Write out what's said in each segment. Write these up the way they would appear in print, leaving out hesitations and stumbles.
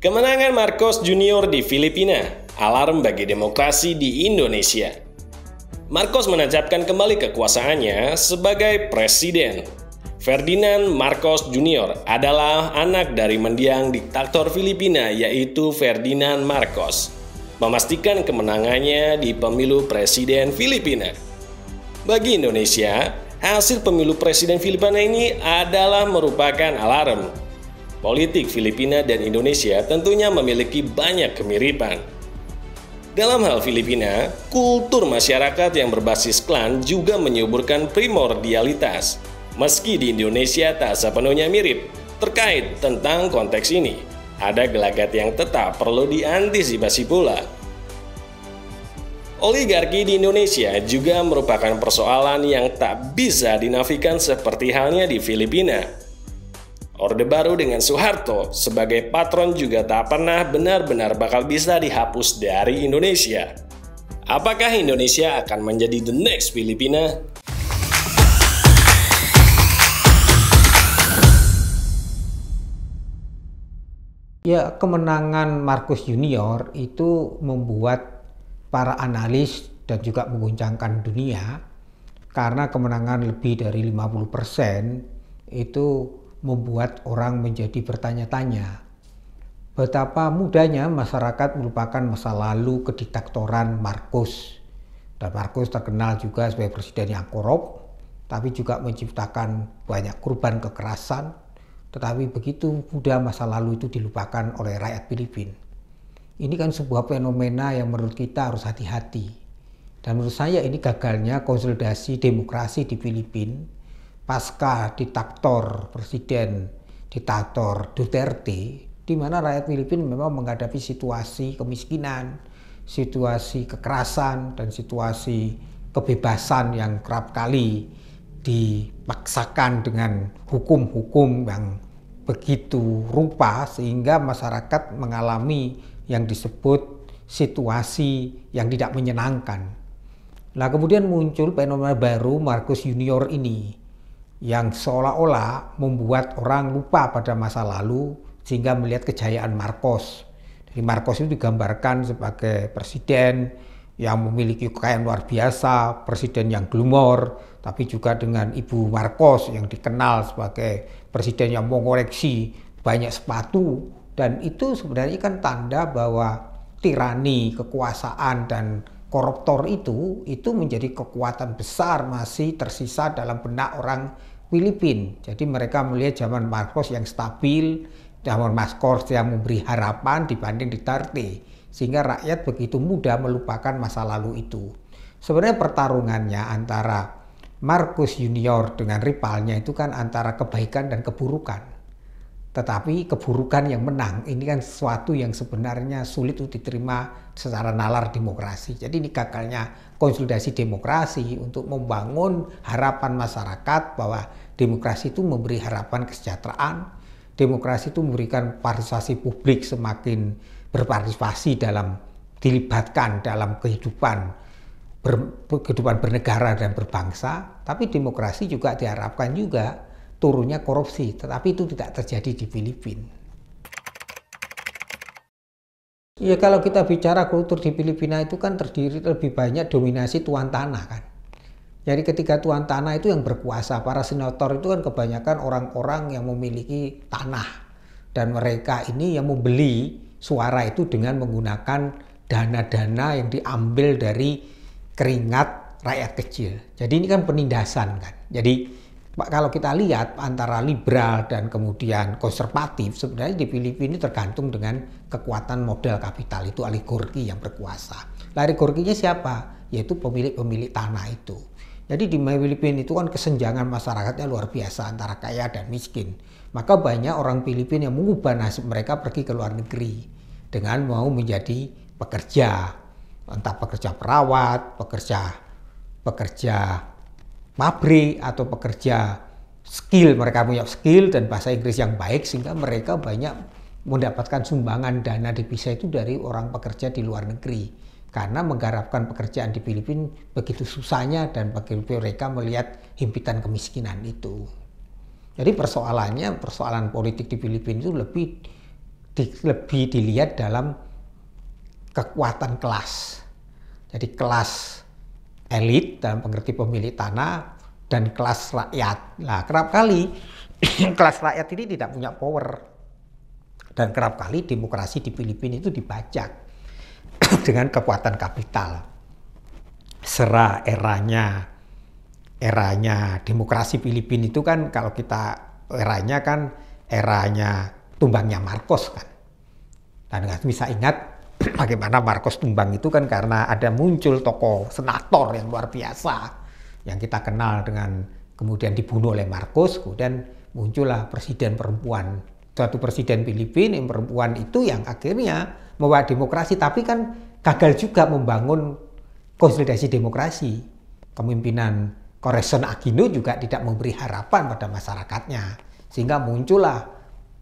Kemenangan Marcos Junior di Filipina, alarm bagi demokrasi di Indonesia. Marcos menancapkan kembali kekuasaannya sebagai presiden. Ferdinand Marcos Junior adalah anak dari mendiang diktator Filipina yaitu Ferdinand Marcos, memastikan kemenangannya di pemilu presiden Filipina. Bagi Indonesia, hasil pemilu presiden Filipina ini adalah merupakan alarm. Politik Filipina dan Indonesia tentunya memiliki banyak kemiripan. Dalam hal Filipina, kultur masyarakat yang berbasis klan juga menyuburkan primordialitas. Meski di Indonesia tak sepenuhnya mirip, terkait tentang konteks ini, ada gelagat yang tetap perlu diantisipasi pula. Oligarki di Indonesia juga merupakan persoalan yang tak bisa dinafikan seperti halnya di Filipina. Orde Baru dengan Soeharto sebagai patron juga tak pernah benar-benar bakal bisa dihapus dari Indonesia. Apakah Indonesia akan menjadi the next Filipina? Ya, kemenangan Marcos Junior itu membuat para analis dan juga mengguncangkan dunia karena kemenangan lebih dari 50% itu membuat orang menjadi bertanya-tanya betapa mudahnya masyarakat melupakan masa lalu kediktatoran Marcos. Dan Marcos terkenal juga sebagai presiden yang korup, tapi juga menciptakan banyak korban kekerasan, tetapi begitu mudah masa lalu itu dilupakan oleh rakyat Filipina. Ini kan sebuah fenomena yang menurut kita harus hati-hati. Dan menurut saya ini gagalnya konsolidasi demokrasi di Filipina pasca diktator Duterte, di mana rakyat Filipina memang menghadapi situasi kemiskinan, situasi kekerasan, dan situasi kebebasan yang kerap kali dipaksakan dengan hukum-hukum yang begitu rupa sehingga masyarakat mengalami yang disebut situasi yang tidak menyenangkan. Nah, kemudian muncul fenomena baru Marcos Junior ini yang seolah-olah membuat orang lupa pada masa lalu sehingga melihat kejayaan Marcos. Jadi Marcos itu digambarkan sebagai presiden yang memiliki kekayaan luar biasa, presiden yang glamor, tapi juga dengan Ibu Marcos yang dikenal sebagai presiden yang mengoleksi banyak sepatu. Dan itu sebenarnya kan tanda bahwa tirani, kekuasaan, dan koruptor itu menjadi kekuatan besar masih tersisa dalam benak orang Filipina. Jadi mereka melihat zaman Marcos yang stabil, zaman Marcos yang memberi harapan dibanding Duterte, sehingga rakyat begitu mudah melupakan masa lalu itu. Sebenarnya pertarungannya antara Marcos Junior dengan rivalnya itu kan antara kebaikan dan keburukan. Tetapi keburukan yang menang ini kan sesuatu yang sebenarnya sulit untuk diterima secara nalar demokrasi. Jadi ini gagalnya konsolidasi demokrasi untuk membangun harapan masyarakat bahwa demokrasi itu memberi harapan kesejahteraan, demokrasi itu memberikan partisipasi publik semakin berpartisipasi dilibatkan dalam kehidupan bernegara dan berbangsa. Tapi demokrasi juga diharapkan juga turunnya korupsi, tetapi itu tidak terjadi di Filipina. Ya, kalau kita bicara kultur di Filipina itu kan terdiri lebih banyak dominasi tuan tanah kan. Jadi ketika tuan tanah itu yang berkuasa, para senator itu kan kebanyakan orang-orang yang memiliki tanah. Dan mereka ini yang membeli suara itu dengan menggunakan dana-dana yang diambil dari keringat rakyat kecil. Jadi ini kan penindasan kan. Jadi kalau kita lihat antara liberal dan kemudian konservatif, sebenarnya di Filipina ini tergantung dengan kekuatan modal kapital, itu oligarki yang berkuasa. Oligarkinya siapa? Yaitu pemilik-pemilik tanah itu. Jadi di Filipina itu kan kesenjangan masyarakatnya luar biasa antara kaya dan miskin. Maka banyak orang Filipina yang mengubah nasib mereka pergi ke luar negeri dengan mau menjadi pekerja, entah pekerja perawat, pekerja pabrik, atau pekerja skill. Mereka punya skill dan bahasa Inggris yang baik sehingga mereka banyak mendapatkan sumbangan dana devisa itu dari orang pekerja di luar negeri. Karena menggarapkan pekerjaan di Filipina begitu susahnya dan bagi mereka melihat himpitan kemiskinan itu. Jadi persoalan politik di Filipina itu lebih lebih dilihat dalam kekuatan kelas. Jadi kelas elit dalam pengerti pemilik tanah dan kelas rakyat. Nah, kerap kali kelas rakyat ini tidak punya power. Dan kerap kali demokrasi di Filipina itu dibajak dengan kekuatan kapital. Sera eranya demokrasi Filipina itu kan, kalau kita eranya kan eranya tumbangnya Marcos kan. Dan bisa ingat bagaimana Marcos tumbang itu kan karena ada muncul tokoh senator yang luar biasa yang kita kenal dengan, kemudian dibunuh oleh Marcos, kemudian muncullah presiden perempuan, suatu presiden Filipina yang perempuan itu yang akhirnya membawa demokrasi, tapi kan gagal juga membangun konsolidasi demokrasi. Kepemimpinan Corazon Aquino juga tidak memberi harapan pada masyarakatnya, sehingga muncullah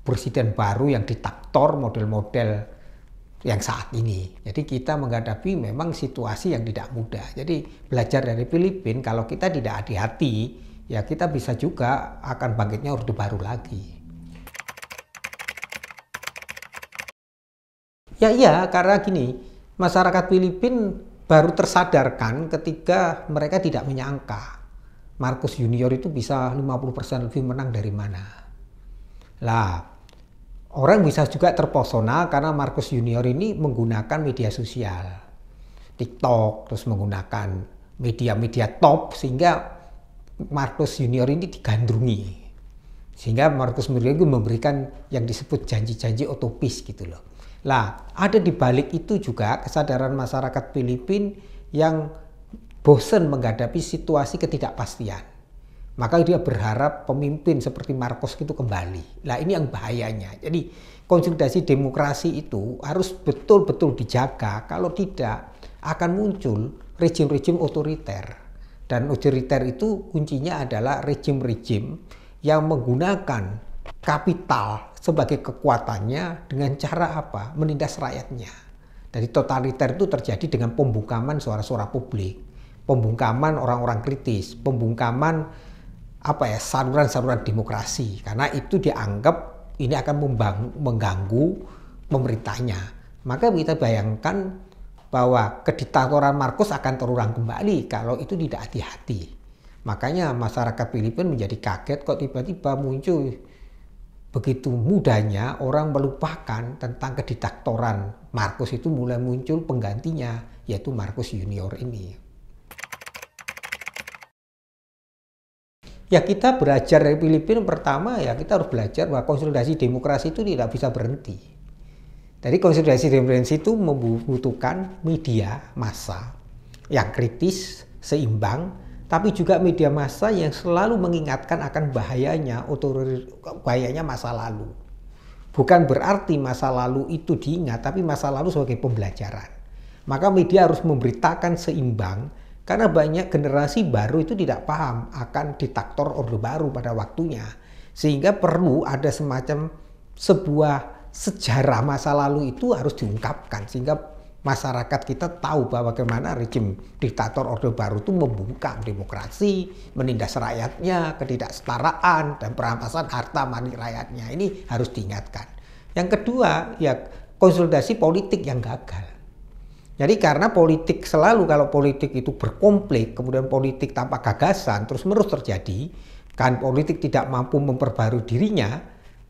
presiden baru yang diktator model-model yang saat ini. Jadi kita menghadapi memang situasi yang tidak mudah. Jadi belajar dari Filipina, kalau kita tidak hati-hati, ya kita bisa juga akan bangkitnya Orde Baru lagi. Ya iya, karena gini, masyarakat Filipina baru tersadarkan ketika mereka tidak menyangka Marcos Junior itu bisa 50% lebih menang dari mana. Lah, orang bisa juga terpesona karena Marcos Junior ini menggunakan media sosial, TikTok, terus menggunakan media-media top, sehingga Marcos Junior ini digandrungi. Sehingga Marcos Junior itu memberikan yang disebut janji-janji utopis gitu loh. Lah, ada di balik itu juga kesadaran masyarakat Filipina yang bosan menghadapi situasi ketidakpastian. Maka dia berharap pemimpin seperti Marcos itu kembali. Nah, ini yang bahayanya. Jadi konsolidasi demokrasi itu harus betul-betul dijaga. Kalau tidak, akan muncul rejim-rejim otoriter. Dan otoriter itu kuncinya adalah rejim-rejim yang menggunakan kapital sebagai kekuatannya dengan cara apa? Menindas rakyatnya. Jadi totaliter itu terjadi dengan pembungkaman suara-suara publik, pembungkaman orang-orang kritis, pembungkaman saluran-saluran demokrasi, karena itu dianggap ini akan mengganggu pemerintahnya. Maka kita bayangkan bahwa kediktatoran Marcos akan terulang kembali kalau itu tidak hati-hati. Makanya masyarakat Filipina menjadi kaget kok tiba-tiba muncul begitu mudahnya orang melupakan tentang kediktatoran Marcos, itu mulai muncul penggantinya, yaitu Marcos Junior ini. Ya, kita belajar dari Filipina, pertama ya kita harus belajar bahwa konsolidasi demokrasi itu tidak bisa berhenti. Jadi konsolidasi demokrasi itu membutuhkan media massa yang kritis, seimbang, tapi juga media massa yang selalu mengingatkan akan bahayanya masa lalu. Bukan berarti masa lalu itu diingat, tapi masa lalu sebagai pembelajaran. Maka media harus memberitakan seimbang, karena banyak generasi baru itu tidak paham akan diktator Orde Baru pada waktunya. Sehingga perlu ada semacam sebuah sejarah masa lalu itu harus diungkapkan. Sehingga masyarakat kita tahu bahwa bagaimana rejim diktator Orde Baru itu membungkam demokrasi, menindas rakyatnya, ketidaksetaraan, dan perampasan harta milik rakyatnya. Ini harus diingatkan. Yang kedua, ya konsolidasi politik yang gagal. Jadi karena politik selalu, kalau politik itu berkonflik, kemudian politik tanpa gagasan terus-menerus terjadi, kan politik tidak mampu memperbarui dirinya,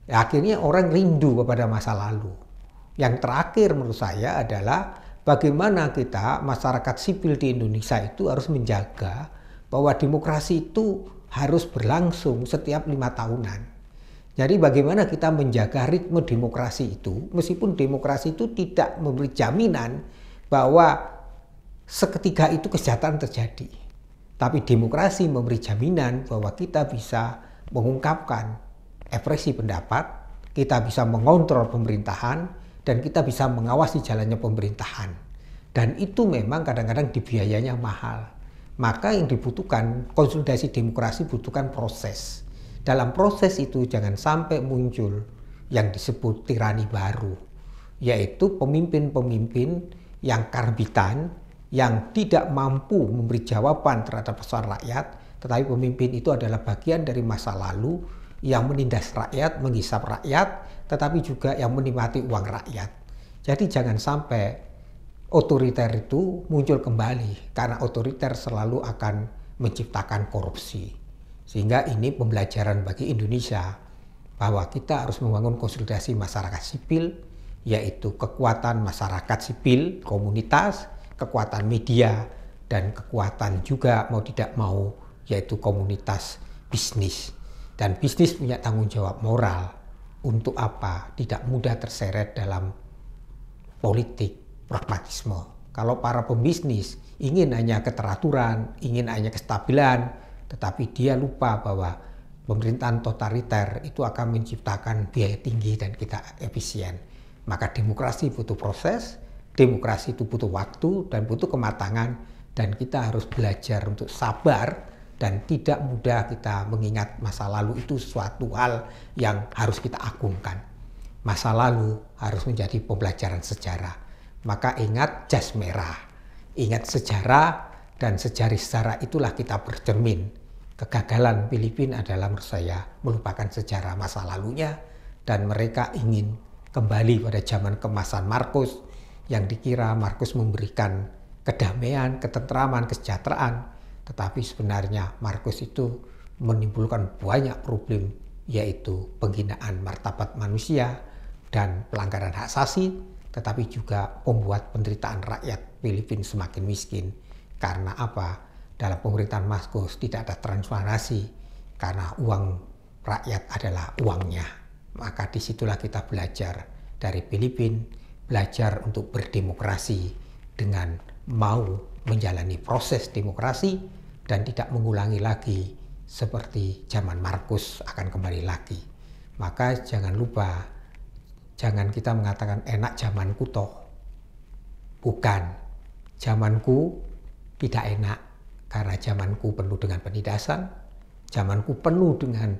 ya akhirnya orang rindu kepada masa lalu. Yang terakhir menurut saya adalah bagaimana kita, masyarakat sipil di Indonesia itu harus menjaga bahwa demokrasi itu harus berlangsung setiap 5 tahunan. Jadi bagaimana kita menjaga ritme demokrasi itu, meskipun demokrasi itu tidak memberi jaminan bahwa seketika itu kejahatan terjadi. Tapi demokrasi memberi jaminan bahwa kita bisa mengungkapkan ekspresi pendapat, kita bisa mengontrol pemerintahan, dan kita bisa mengawasi jalannya pemerintahan. Dan itu memang kadang-kadang dibiayanya mahal. Maka yang dibutuhkan, konsolidasi demokrasi butuhkan proses. Dalam proses itu jangan sampai muncul yang disebut tirani baru, yaitu pemimpin-pemimpin yang karbitan, yang tidak mampu memberi jawaban terhadap persoalan rakyat, tetapi pemimpin itu adalah bagian dari masa lalu yang menindas rakyat, menghisap rakyat, tetapi juga yang menikmati uang rakyat. Jadi jangan sampai otoriter itu muncul kembali, karena otoriter selalu akan menciptakan korupsi. Sehingga ini pembelajaran bagi Indonesia bahwa kita harus membangun konsolidasi masyarakat sipil, yaitu kekuatan masyarakat sipil, komunitas, kekuatan media, dan kekuatan juga mau tidak mau yaitu komunitas bisnis. Dan bisnis punya tanggung jawab moral untuk apa? Tidak mudah terseret dalam politik pragmatisme. Kalau para pembisnis ingin hanya keteraturan, ingin hanya kestabilan, tetapi dia lupa bahwa pemerintahan totaliter itu akan menciptakan biaya tinggi dan kita efisien. Maka demokrasi butuh proses, demokrasi itu butuh waktu dan butuh kematangan, dan kita harus belajar untuk sabar dan tidak mudah kita mengingat masa lalu itu suatu hal yang harus kita agungkan. Masa lalu harus menjadi pembelajaran sejarah. Maka ingat jas merah, ingat sejarah, dan sejarah itulah kita bercermin. Kegagalan Filipina adalah menurut saya melupakan sejarah masa lalunya, dan mereka ingin kembali pada zaman keemasan Marcos yang dikira Marcos memberikan kedamaian, ketentraman, kesejahteraan. Tetapi sebenarnya Marcos itu menimbulkan banyak problem, yaitu penghinaan martabat manusia dan pelanggaran hak asasi, tetapi juga membuat penderitaan rakyat Filipina semakin miskin. Karena apa? Dalam pemerintahan Marcos tidak ada transparansi, karena uang rakyat adalah uangnya. Maka disitulah kita belajar dari Filipina, belajar untuk berdemokrasi dengan mau menjalani proses demokrasi dan tidak mengulangi lagi seperti zaman Marcos akan kembali lagi. Maka jangan lupa, jangan kita mengatakan enak zamanku toh. Bukan, zamanku tidak enak karena zamanku penuh dengan penindasan, zamanku penuh dengan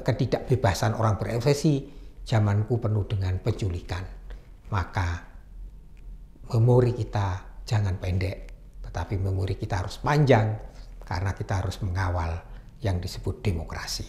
ketidakbebasan orang berekspresi, zamanku penuh dengan penculikan. Maka memori kita jangan pendek, tetapi memori kita harus panjang karena kita harus mengawal yang disebut demokrasi.